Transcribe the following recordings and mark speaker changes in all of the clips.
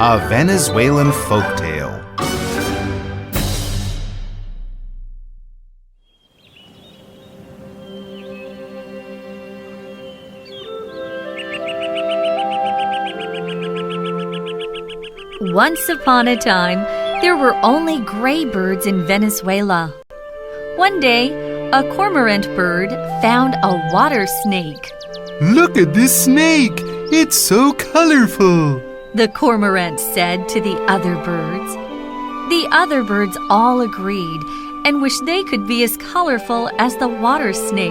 Speaker 1: A Venezuelan Folktale.
Speaker 2: Once upon a time, there were only gray birds in Venezuela. One day, a cormorant bird found a water snake.
Speaker 1: Look at this snake! It's so colorful!
Speaker 2: The cormorant said to the other birds. The other birds all agreed and wished they could be as colorful as the water snake.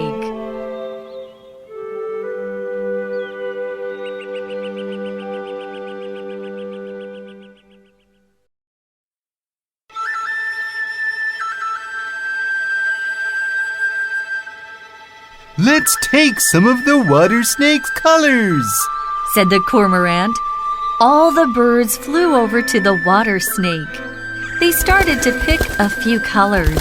Speaker 1: Let's take some of the water snake's colors,
Speaker 2: said the cormorant. All the birds flew over to the water snake. They started to pick a few colors.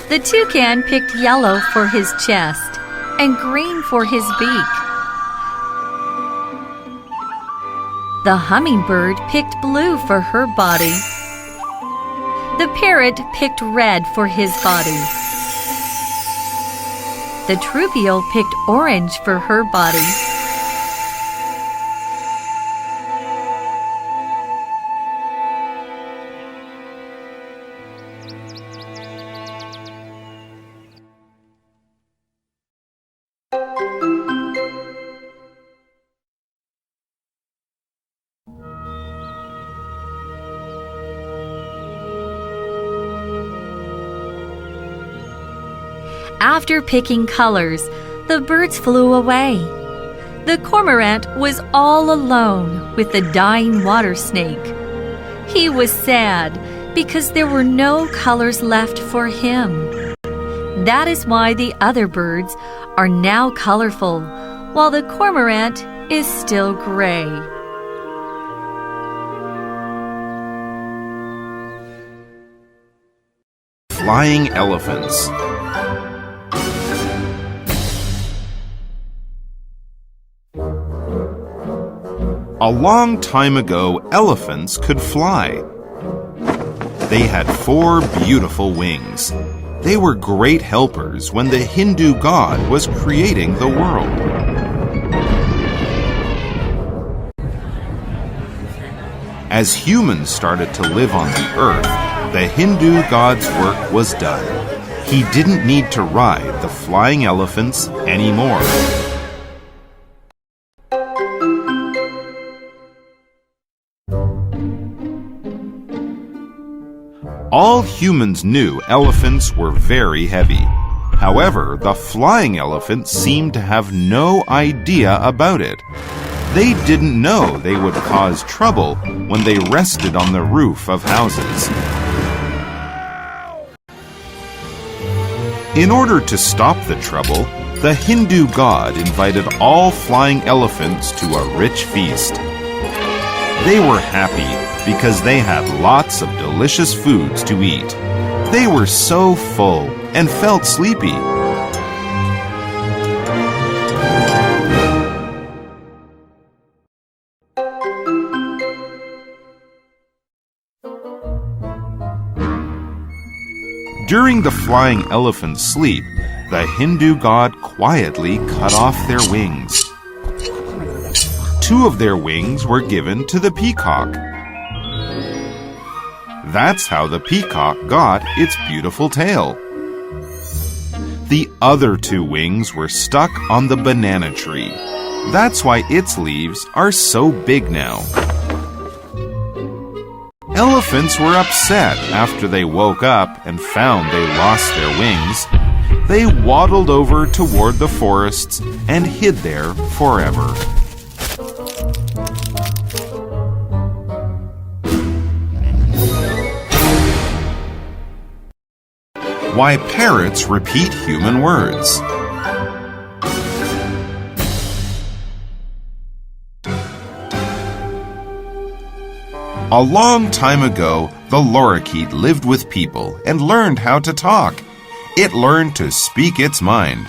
Speaker 2: The toucan picked yellow for his chest and green for his beak. The hummingbird picked blue for her body. The parrot picked red for his body. The troupial picked orange for her body. After picking colors, the birds flew away. The cormorant was all alone with the dying water snake. He was sad because there were no colors left for him. That is why the other birds are now colorful, while the cormorant is still gray.
Speaker 1: Flying elephants. A long time ago, elephants could fly. They had 4 beautiful wings. They were great helpers when the Hindu god was creating the world. As humans started to live on the earth, the Hindu god's work was done. He didn't need to ride the flying elephants anymore. All humans knew elephants were very heavy. However, the flying elephants seemed to have no idea about it. They didn't know they would cause trouble when they rested on the roof of houses. In order to stop the trouble, the Hindu god invited all flying elephants to a rich feast. They were happy because they had lots of delicious foods to eat. They were so full and felt sleepy. During the flying elephant's sleep, the Hindu god quietly cut off their wings. 2 of their wings were given to the peacock. That's how the peacock got its beautiful tail. The other 2 wings were stuck on the banana tree. That's why its leaves are so big now. Elephants were upset after they woke up and found they lost their wings. They waddled over toward the forests and hid there forever. Why parrots repeat human words. A long time ago, the lorikeet lived with people and learned how to talk. It learned to speak its mind.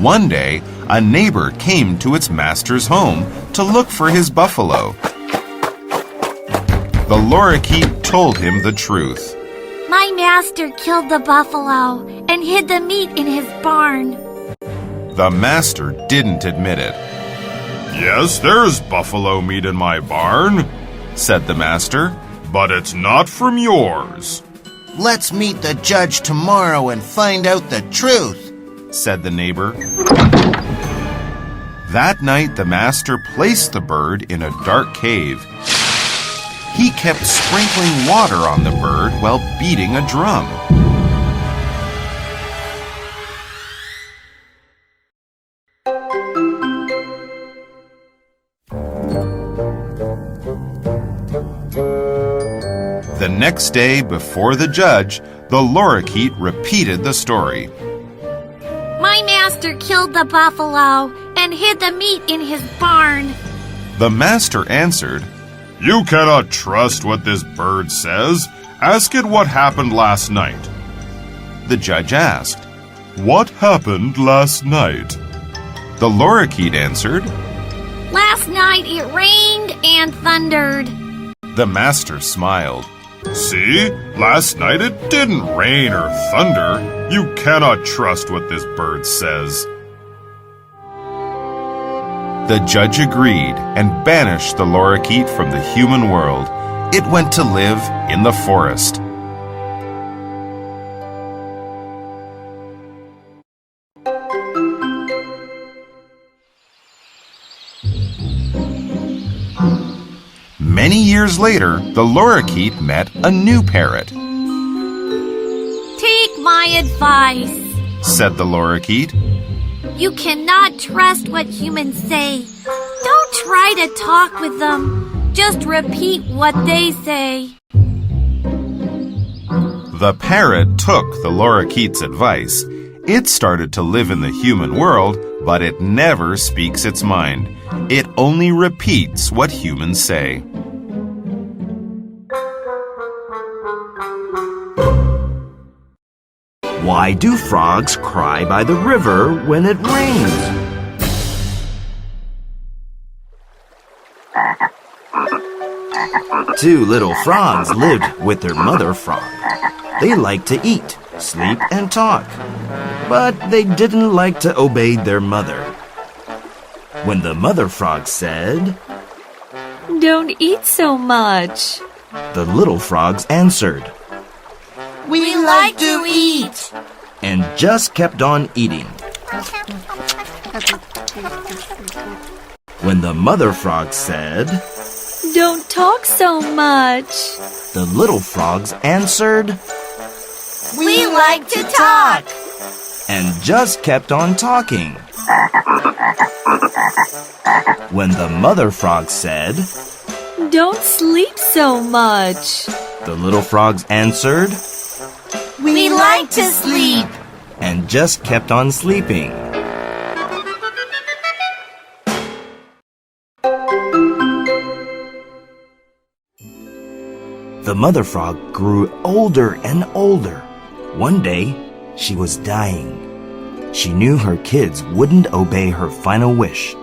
Speaker 1: One day, a neighbor came to its master's home to look for his buffalo. the lorikeet told him the truth.
Speaker 2: My master killed the buffalo and hid the meat in his barn.
Speaker 1: The master didn't admit it. Yes, there's buffalo meat in my barn, said the master, but it's not from yours.
Speaker 3: Let's meet the judge tomorrow and find out the truth,
Speaker 1: said the neighbor. That night, the master placed the bird in a dark cave. He kept sprinkling water on the bird while beating a drum. The next day, before the judge, the lorikeet repeated the story.
Speaker 2: My master killed the buffalo and hid the meat in his barn.
Speaker 1: The master answered, You cannot trust what this bird says. Ask it what happened last night. The judge asked, What happened last night? The lorikeet answered,
Speaker 2: Last night it rained and thundered.
Speaker 1: The master smiled. See, last night it didn't rain or thunder. You cannot trust what this bird says. The judge agreed and banished the lorikeet from the human world. It went to live in the forest. Many years later, the lorikeet met a new parrot.
Speaker 2: Take my advice,
Speaker 1: said the lorikeet.
Speaker 2: You cannot trust what humans say. Don't try to talk with them. Just repeat what they say.
Speaker 1: The parrot took the lorikeet's advice. It started to live in the human world, but it never speaks its mind. It only repeats what humans say.
Speaker 4: Why do frogs cry by the river when it rains? Two little frogs lived with their mother frog. They liked to eat, sleep, and talk, but they didn't like to obey their mother. When the mother frog said,
Speaker 2: Don't eat so much,
Speaker 4: the little frogs answered,
Speaker 3: We like to eat,
Speaker 4: and just kept on eating. When the mother frog said,
Speaker 2: Don't talk so much,
Speaker 4: the little frogs answered,
Speaker 3: We like to talk,
Speaker 4: and just kept on talking. When the mother frog said,
Speaker 2: Don't sleep so much,
Speaker 4: the little frogs answered,
Speaker 3: We like to sleep,
Speaker 4: and just kept on sleeping. The mother frog grew older and older. One day, she was dying. She knew her kids wouldn't obey her final wish.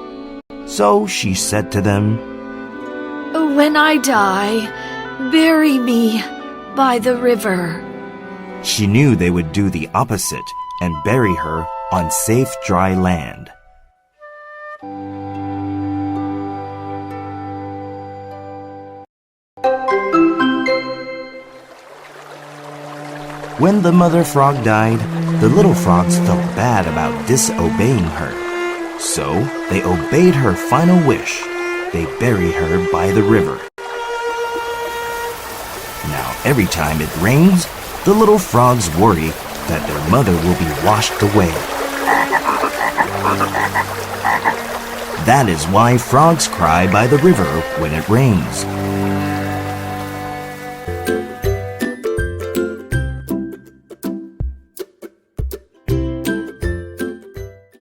Speaker 4: So she said to them,
Speaker 2: When I die, bury me by the river.
Speaker 4: She knew they would do the opposite and bury her on safe, dry land. When the mother frog died, the little frogs felt bad about disobeying her. So they obeyed her final wish. They buried her by the river. Now every time it rains, the little frogs worry that their mother will be washed away. That is why frogs cry by the river when it rains.